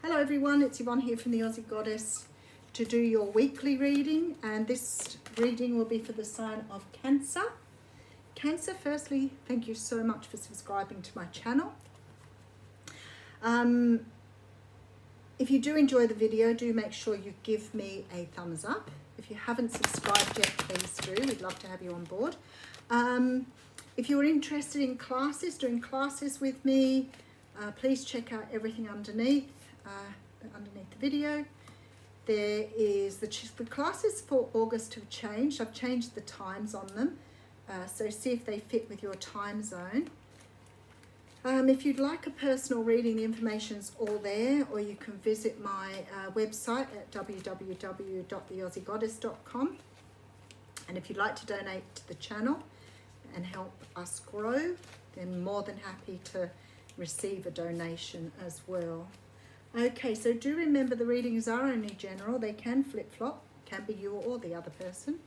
Hello everyone, it's Yvonne here from the Aussie Goddess to do your weekly reading, and this reading will be for the sign of Cancer. Cancer, firstly, thank you so much for subscribing to my channel. If you do enjoy the video, do make sure you give me a thumbs up. If you haven't subscribed yet, please do. We'd love to have you on board. If you're interested in classes, doing classes with me, please check out everything underneath the video. There is the classes for August have changed. I've changed the times on them, so see if they fit with your time zone. If you'd like a personal reading, the information's all there, or you can visit my website at www.theaussiegoddess.com. And if you'd like to donate to the channel and help us grow, then more than happy to receive a donation as well. Okay, so do remember the readings are only general. They can flip-flop, can be you or the other person.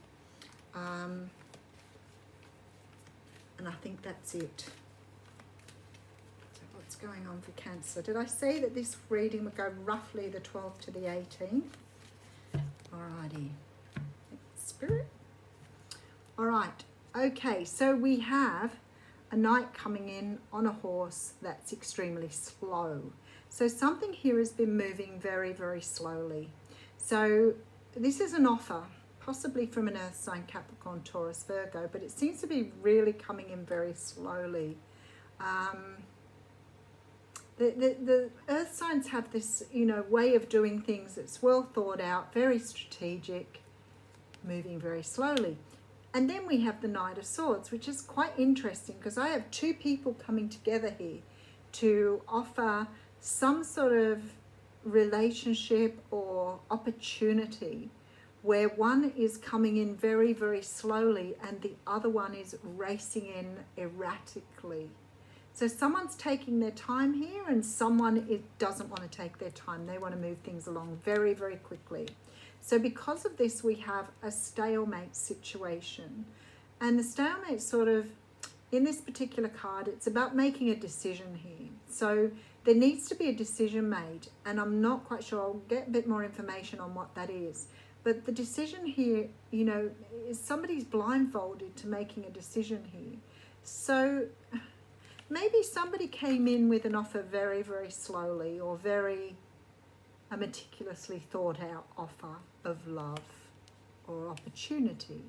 And I think that's it. So what's going on for Cancer? Did I say that this reading would go roughly the 12th to the 18th? Alrighty. Spirit. Alright, okay, so we have a knight coming in on a horse that's extremely slow. So something here has been moving very, very slowly. So this is an offer, possibly from an earth sign, Capricorn, Taurus, Virgo, but it seems to be really coming in very slowly. The earth signs have this, way of doing things that's well thought out, very strategic, moving very slowly. And then we have the Knight of Swords, which is quite interesting because I have two people coming together here to offer some sort of relationship or opportunity where one is coming in very, very slowly and the other one is racing in erratically. So someone's taking their time here and someone doesn't want to take their time. They want to move things along very, very quickly. So because of this, we have a stalemate situation. And the stalemate sort of, in this particular card, it's about making a decision here. So there needs to be a decision made, and I'm not quite sure. I'll get a bit more information on what that is. But the decision here, is somebody's blindfolded to making a decision here. So maybe somebody came in with an offer very, very slowly, or a meticulously thought out offer of love or opportunity.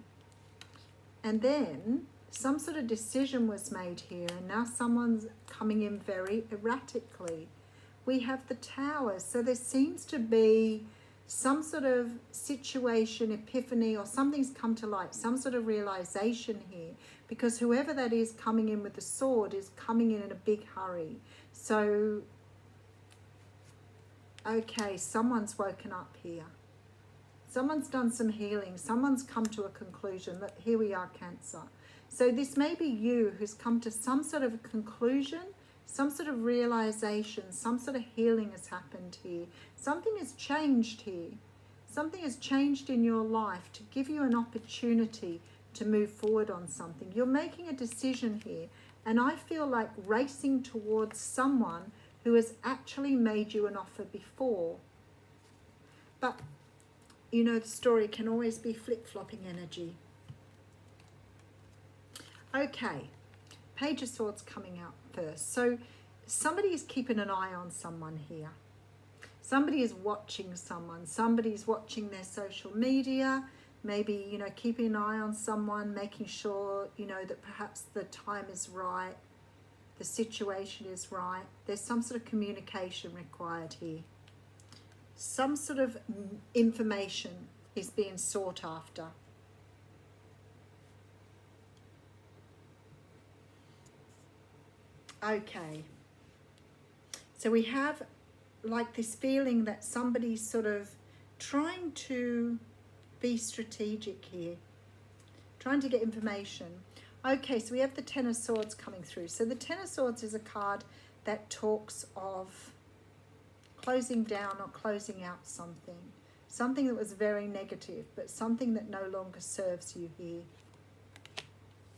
And then some sort of decision was made here, and now someone's coming in very erratically. We have the Tower, so there seems to be some sort of situation, epiphany, or something's come to light, some sort of realization here, because whoever that is coming in with the sword is coming in a big hurry. So, okay, someone's woken up here. Someone's done some healing. Someone's come to a conclusion. That here we are, Cancer. So this may be you who's come to some sort of a conclusion, some sort of realization, some sort of healing has happened here. Something has changed here. Something has changed in your life to give you an opportunity to move forward on something. You're making a decision here, and I feel like racing towards someone who has actually made you an offer before. But, the story can always be flip-flopping energy. Okay, Page of Swords coming out first. So somebody is keeping an eye on someone here. Somebody is watching someone. Somebody's watching their social media. Maybe, keeping an eye on someone, making sure, that perhaps the time is right. The situation is right. There's some sort of communication required here. Some sort of information is being sought after. Okay. So we have like this feeling that somebody's sort of trying to be strategic here. Trying to get information. Okay, so we have the Ten of Swords coming through. So the Ten of Swords is a card that talks of closing down or closing out something. Something that was very negative, but something that no longer serves you here.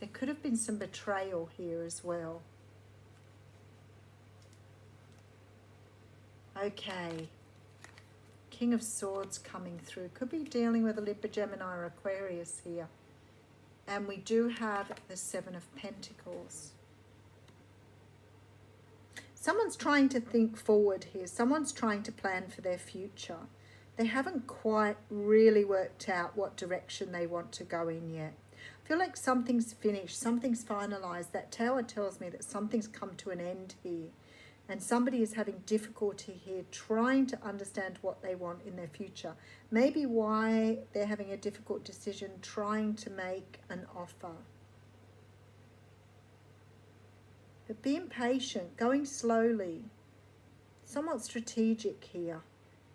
There could have been some betrayal here as well. Okay, King of Swords coming through. Could be dealing with a Libra, Gemini or Aquarius here. And we do have the Seven of Pentacles. Someone's trying to think forward here. Someone's trying to plan for their future. They haven't quite really worked out what direction they want to go in yet. I feel like something's finished, something's finalized. That Tower tells me that something's come to an end here. And somebody is having difficulty here trying to understand what they want in their future. Maybe why they're having a difficult decision trying to make an offer. But being patient, going slowly, somewhat strategic here,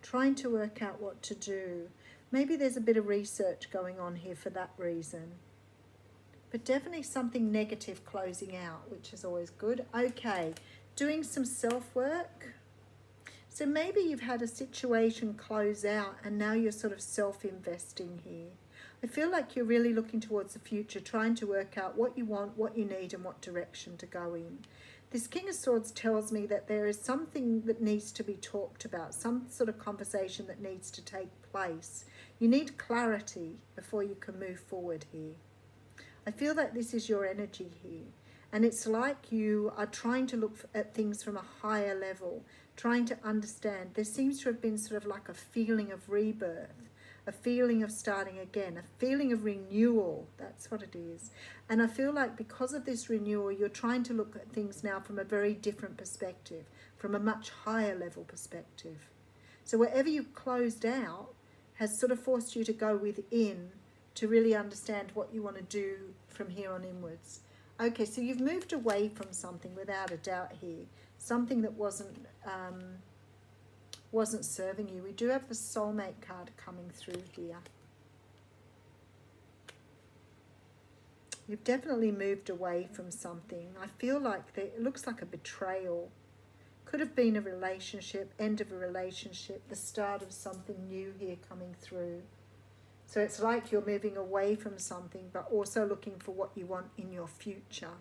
trying to work out what to do. Maybe there's a bit of research going on here for that reason. But definitely something negative closing out, which is always good. Okay, doing some self-work. So maybe you've had a situation close out and now you're sort of self-investing here. I feel like you're really looking towards the future, trying to work out what you want, what you need, and what direction to go in. This King of Swords tells me that there is something that needs to be talked about, some sort of conversation that needs to take place. You need clarity before you can move forward here. I feel that this is your energy here. And it's like you are trying to look at things from a higher level, trying to understand. There seems to have been sort of like a feeling of rebirth, a feeling of starting again, a feeling of renewal. That's what it is. And I feel like because of this renewal, you're trying to look at things now from a very different perspective, from a much higher level perspective. So wherever you closed out has sort of forced you to go within to really understand what you want to do from here on inwards. Okay, so you've moved away from something without a doubt here, something that wasn't serving you. We do have the soulmate card coming through here. You've definitely moved away from something. I feel like it looks like a betrayal. Could have been a relationship, end of a relationship, the start of something new here coming through. So it's like you're moving away from something, but also looking for what you want in your future.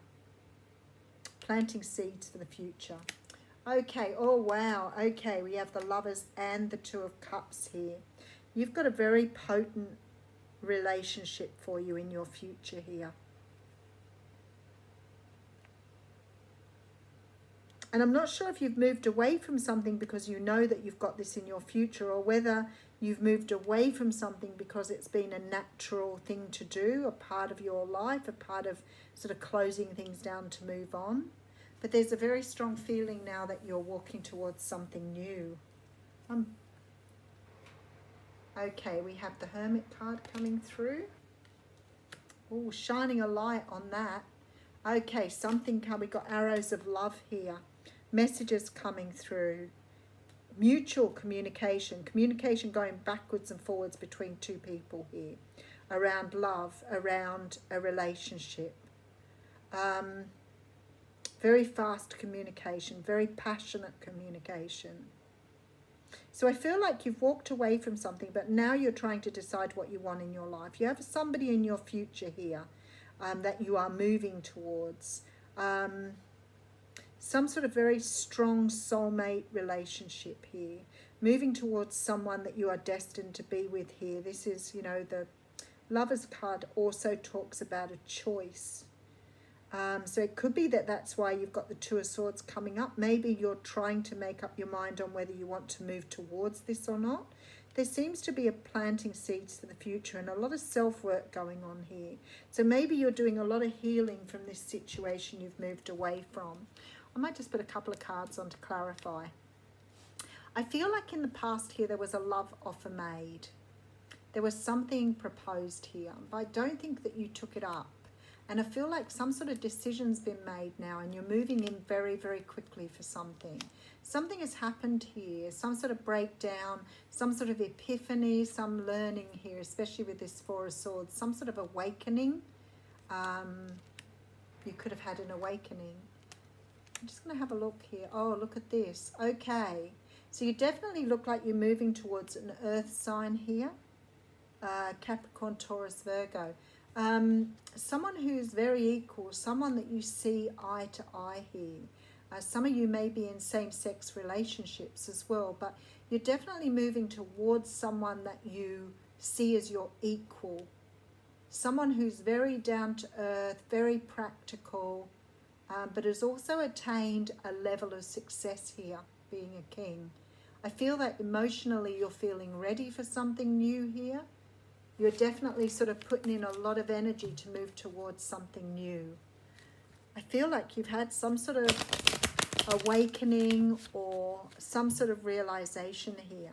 Planting seeds for the future. Okay, oh wow, okay, we have the Lovers and the Two of Cups here. You've got a very potent relationship for you in your future here. And I'm not sure if you've moved away from something because you know that you've got this in your future, or whether you've moved away from something because it's been a natural thing to do, a part of your life, a part of sort of closing things down to move on. But there's a very strong feeling now that you're walking towards something new. Okay, we have the Hermit card coming through. Oh, shining a light on that. Okay, something come. We got arrows of love here. Messages coming through. Mutual communication. Communication going backwards and forwards between two people here. Around love, around a relationship. Very fast communication, very passionate communication. So I feel like you've walked away from something, but now you're trying to decide what you want in your life. You have somebody in your future here that you are moving towards. Some sort of very strong soulmate relationship here. Moving towards someone that you are destined to be with here. This is, you know, the Lovers card also talks about a choice. So it could be that that's why you've got the Two of Swords coming up. Maybe you're trying to make up your mind on whether you want to move towards this or not. There seems to be a planting seeds for the future and a lot of self-work going on here. So maybe you're doing a lot of healing from this situation you've moved away from. I might just put a couple of cards on to clarify. I feel like in the past here there was a love offer made. There was something proposed here, but I don't think that you took it up. And I feel like some sort of decision's been made now and you're moving in very, very quickly for something. Something has happened here, some sort of breakdown, some sort of epiphany, some learning here, especially with this Four of Swords, some sort of awakening. You could have had an awakening. I'm just going to have a look here. Oh, look at this. Okay. So you definitely look like you're moving towards an earth sign here. Capricorn, Taurus, Virgo. Someone who's very equal, someone that you see eye to eye here. Some of you may be in same-sex relationships as well, but You're definitely moving towards someone that you see as your equal. Someone who's very down to earth, very practical, but has also attained a level of success here, being a king. I feel that emotionally you're feeling ready for something new here. You're definitely sort of putting in a lot of energy to move towards something new. I feel like you've had some sort of awakening or some sort of realization here,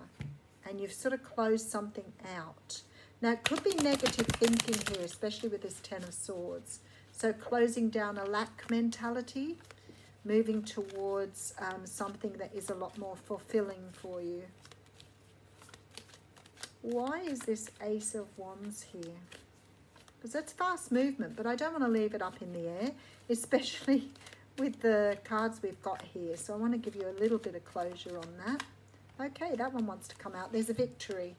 and you've sort of closed something out. Now, it could be negative thinking here, especially with this Ten of Swords. So closing down a lack mentality, moving towards something that is a lot more fulfilling for you. Why is this Ace of Wands here? Because that's fast movement, but I don't want to leave it up in the air, especially with the cards we've got here. So I want to give you a little bit of closure on that. Okay, that one wants to come out. There's a victory.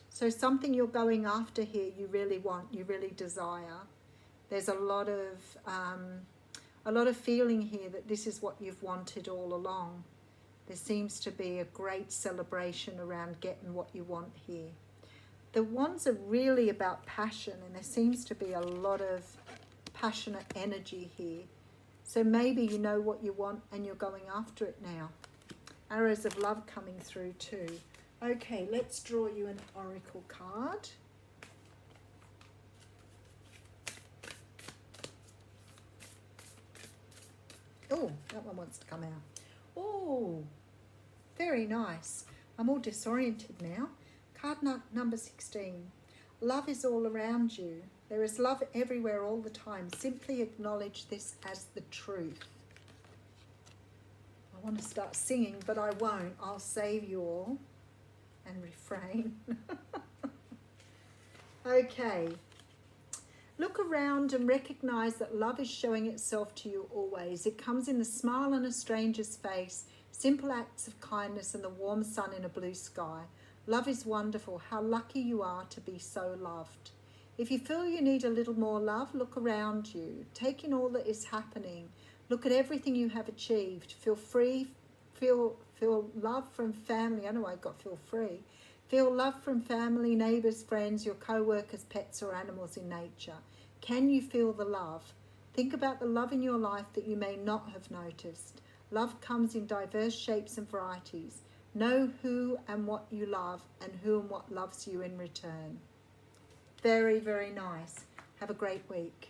So something you're going after here, you really want, you really desire. There's a lot of feeling here that this is what you've wanted all along. There seems to be a great celebration around getting what you want here. The wands are really about passion, and there seems to be a lot of passionate energy here. So maybe you know what you want and you're going after it now. Arrows of love coming through too. Okay, let's draw you an oracle card. Oh, that one wants to come out. Oh, very nice. I'm all disoriented now. Card number 16. Love is all around you. There is love everywhere all the time. Simply acknowledge this as the truth. I want to start singing, but I won't. I'll save you all and refrain. Okay. Look around and recognize that love is showing itself to you always. It comes in the smile on a stranger's face, simple acts of kindness, and the warm sun in a blue sky. Love is wonderful. How lucky you are to be so loved. If you feel you need a little more love, look around you. Take in all that is happening. Look at everything you have achieved. Feel free. Feel love from family. I know I got feel free. Feel love from family, neighbours, friends, your co-workers, pets or animals in nature. Can you feel the love? Think about the love in your life that you may not have noticed. Love comes in diverse shapes and varieties. Know who and what you love and who and what loves you in return. Very, very nice. Have a great week.